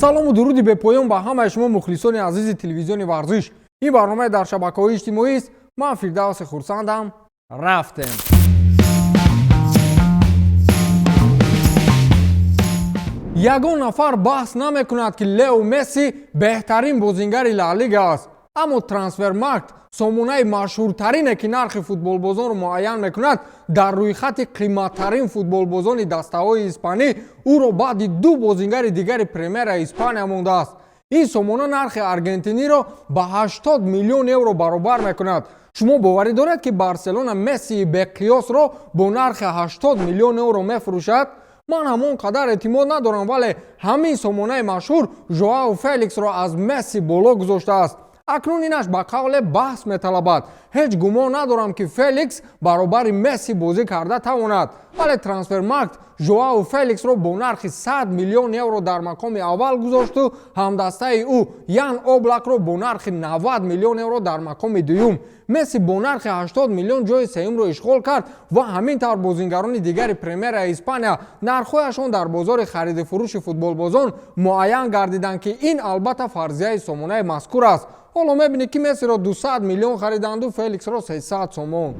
салому дуруди бепоён ба ҳамаи шумо мухлисони азизи телевизиони варзиш. ин барномаи дар шабакаҳои иҷтимоист. ман фирдавси хурсандам. рафтем. ягон нафар баҳс намекунад ки Лео Месси беҳтарин бозингари Ла Лига аст. аммо Трансфермаркт сомонаи машҳуртарине ки нархи футболбозонро муайян мекунад, дар рӯйхати қиматтарин футболбозони дастаҳои испанӣ ӯро баъди ду бозингари дигари Премера Испания мондааст. ин сомона нархи аргентиниро ба 80 миллион евро баробар мекунад. шумо боварӣ доред ки Барселона Мессии беқиёсро бо нархи 80 миллион евро мефурӯшад? ман ҳамон қадар эътимод надорам, вале ҳамин сомонаи машҳур Жоао Феликсро аз Месси боло гузоштааст. акнун инаш ба қавле баҳс металабад. ҳеҷ гумон надорам ки Феликс баробари Месси бозӣ карда тавонад, вале Трансфермаркт Жоао Феликсро бо нархи 100 миллион евро дар мақоми аввал гузошту ҳамдастаи ӯ Ян Облакро бо нархи 90 миллион евро дар мақоми дуюм. Месси бо нархи 80 миллион ҷои сеюмро ишғол кард ва ҳамин тавр бозингарони дигари Премера Испания нархҳояшон дар бозори хариду фурӯши футболбозон муайян гардиданд ки ин албатта фарзияи сомонаи мазкур аст. ҳоло мебинед ки Мессиро 200 миллион хариданду Феликсро 300 сомон.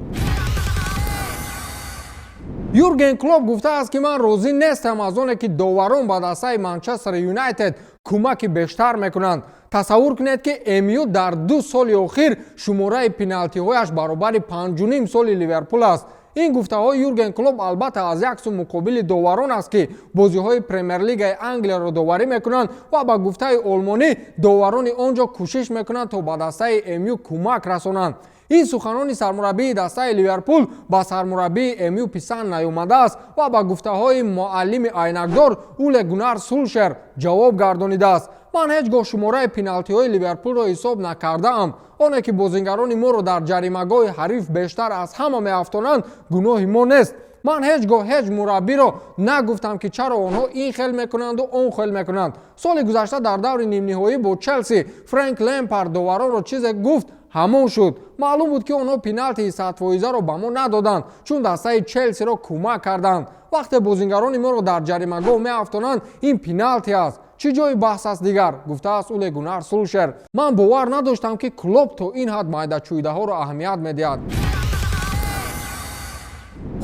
Юрген Клоп гуфтааст ки ман розӣ нестам аз оне ки доварон ба дастаи Манчестер Юнайтед кӯмаки бештар мекунанд. тасаввур кунед ки МЮ дар 2 соли охир шумораи пеналтиҳояш баробари 5.5 соли Ливерпул аст. ин гуфтаҳои Юрген Клоп албатта аз як су муқобили доварон аст ки бозиҳои Премер-лигаи Англияро доварӣ мекунанд ва ба гуфтаи олмонӣ доварони он ҷо кӯшиш мекунанд то ба дастаи МЮ кӯмак расонанд. ин суханони сармураббии дастаи Ливерпул ба сармураббии МЮ писанд наёмадааст ва ба гуфтаҳои муаллими айнакдор Уле Гунар Сулшер ҷавоб гардонидааст. ман ҳеҷ гоҳ шумораи пеналтиҳои Ливерпулро ҳисоб накардаам. оне ки бозингарони моро дар ҷаримагоҳи ҳариф бештар аз ҳама меафтонанд гуноҳи мо нест. ман ҳеҷ гоҳ ҳеҷ мураббиро нагуфтам ки чаро онҳо ин хел мекунанду он хел мекунанд. соли гузашта дар даври нимниҳоӣ бо Челси Фрэнк Лемпард доваронро чизе гуфт ҳамон шуд. маълум буд ки онҳо пеналтии 100% ба мо надоданд, чун дастаи Челсиро кӯмак карданд. вақте бозингарони моро дар ҷаримагоҳ меафтонанд, ин пеналти аст. чӣ ҷои баҳс аст дигар? гуфтааст Уле Гунар Сулшер. ман бовар надоштам ки Клоп то ин ҳад майдачӯйдаҳоро аҳамият медиҳад.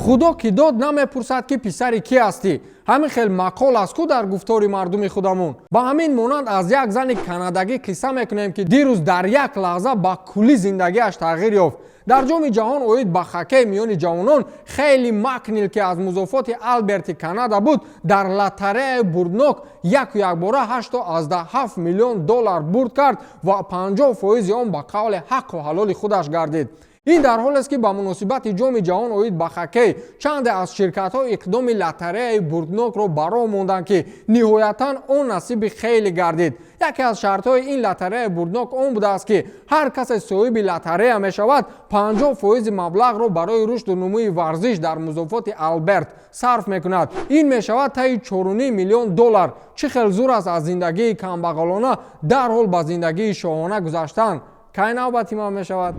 худо ки дод намепурсад ки писари кӣ ҳастӣ. ҳамин хел мақол аст ку дар гуфтори мардуми худамон. ба ҳамин монанд аз як зани канадагӣ қисса мекунем ки дирӯз дар як лаҳза ба кулли зиндагиаш тағйир ёфт. дар ҷоми ҷаҳон оид ба хоккей миёни ҷавонон Хейли Макнил ки аз музофоти Алберти Канада буд, дар лотареяи бурднок якбора 87 миллион доллар бурд кард ва 50% он ба қавли ҳаққу ҳалоли худаш гардид. ин дар ҳолест ки ба муносибати ҷоми ҷаҳон оид ба хоккей чанде аз ширкатҳо иқдоми лотареяи бурднокро ба роҳ монданд ки ниҳоятан он насиби Хейли гардид. яке аз шартҳои ин лотареяи бурднок он будааст ки ҳар касе соҳиби лотарея мешавад 50% маблағро барои рушду нумӯи варзиш дар музофоти Алберт сарф мекунад. ин мешавад таи 4.5 миллион доллар. чӣ хел зур аст аз зиндагии камбағалона дарҳол ба зиндагии шоҳона гузаштан. кай навбати ман мешавад.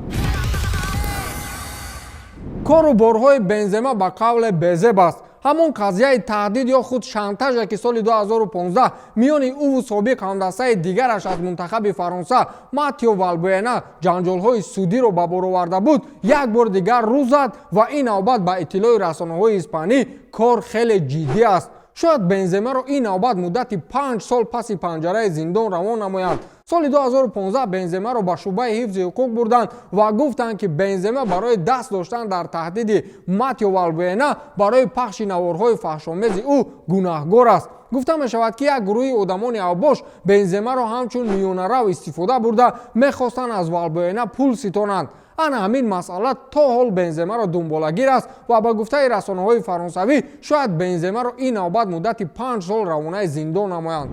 кору борҳои Бензема ба қавле безеб аст. ҳамон қазияи таҳдид ё худ шантаже ки соли 2015 миёни ӯву собиқ ҳамдастаи дигараш аз мунтахаби Фаронса Матио Валбуэна ҷанҷолҳои судиро ба бор оварда буд, як бор дигар рӯ зад ва ин навбат ба иттилои расонаҳои испанӣ кор хеле ҷиддӣ аст. шояд Бенземаро ин навбат муддати 5 сол паси панҷараи зиндон равон намоянд. соли 2015 Бенземаро ба шуъбаи ҳифзи ҳуқуқ бурданд ва гуфтанд ки Бензема барои даст доштан дар таҳдиди Матио Валбуэна барои пахши наворҳои фаҳшомези ӯ гунаҳгор аст. гуфта мешавад ки як гурӯҳи одамони авбош Бенземаро ҳамчун миёнарав истифода бурда мехостанд аз Валбуэна пул ситонанд. ана ҳамин масъала то ҳол Бенземаро дунболагир аст ва ба гуфтаи расонаҳои фаронсавӣ шояд Бенземаро ин навбат муддати 5 сол равонаи зиндон намоянд.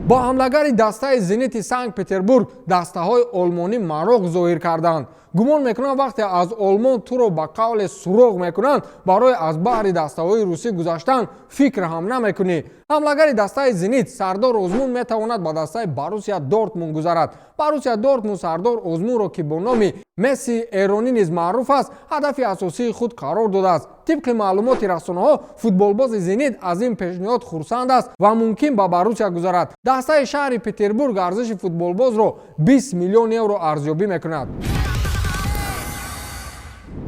با ҳамлагари дастаи Зенити Санкт Петербург дастаҳои олмонӣ мароғ зоҳир карданд. гумон мекунанд вақте аз олмон туро ба қавле суроғ мекунанд барои аз баҳри дастаҳои русӣ гузаштан фикр ҳам намекунӣ. ҳамлагари дастаи зенит Сардор Озмун метавонад ба дастаи Борусия Дортмунд гузарад. Борусия Дортмунд Сардор Озмунро ки бо номи Месси Эронӣ низ маъруф аст, ҳадафи асосии худ қарор додааст. тибқи маълумоти расонаҳо футболбози зенит аз ин пешниҳод хурсанд аст ва мумкин ба Борусия гузарад. дастаи шаҳри Петербург арзиши футболбозро 20 миллион евро арзёбӣ мекунад.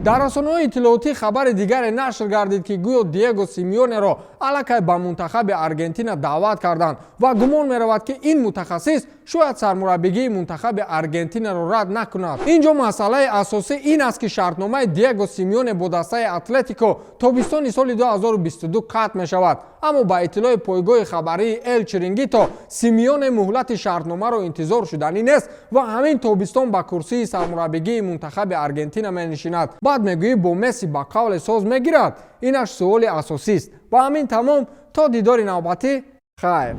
дар расонаҳои иттилоотӣ хабари дигаре нашр гардид ки гӯё Диего Симеонеро аллакай ба мунтахаби Аргентина даъват карданд ва гумон меравад ки ин мутахассис шояд сармураббигии мунтахаби Аргентинаро рад накунад. инҷо масъалаи асосӣ ин аст ки шартномаи Диего Симеоне бо дастаи Атлетико тобистони соли 2022 қатъ мешавад. аммо ба иттилои пойгоҳи хабарии Эл Чирингито Симеоне муҳлати шартномаро интизор шуданӣ нест ва ҳамин тобистон ба курсии сармураббигии мунтахаби Аргентина менишинад. баъд мегӯӣ бо Месси ба қавле соз мегирад? инаш суоли асосист. ба ҳамин тамом, то дидори навбатӣ, хайр.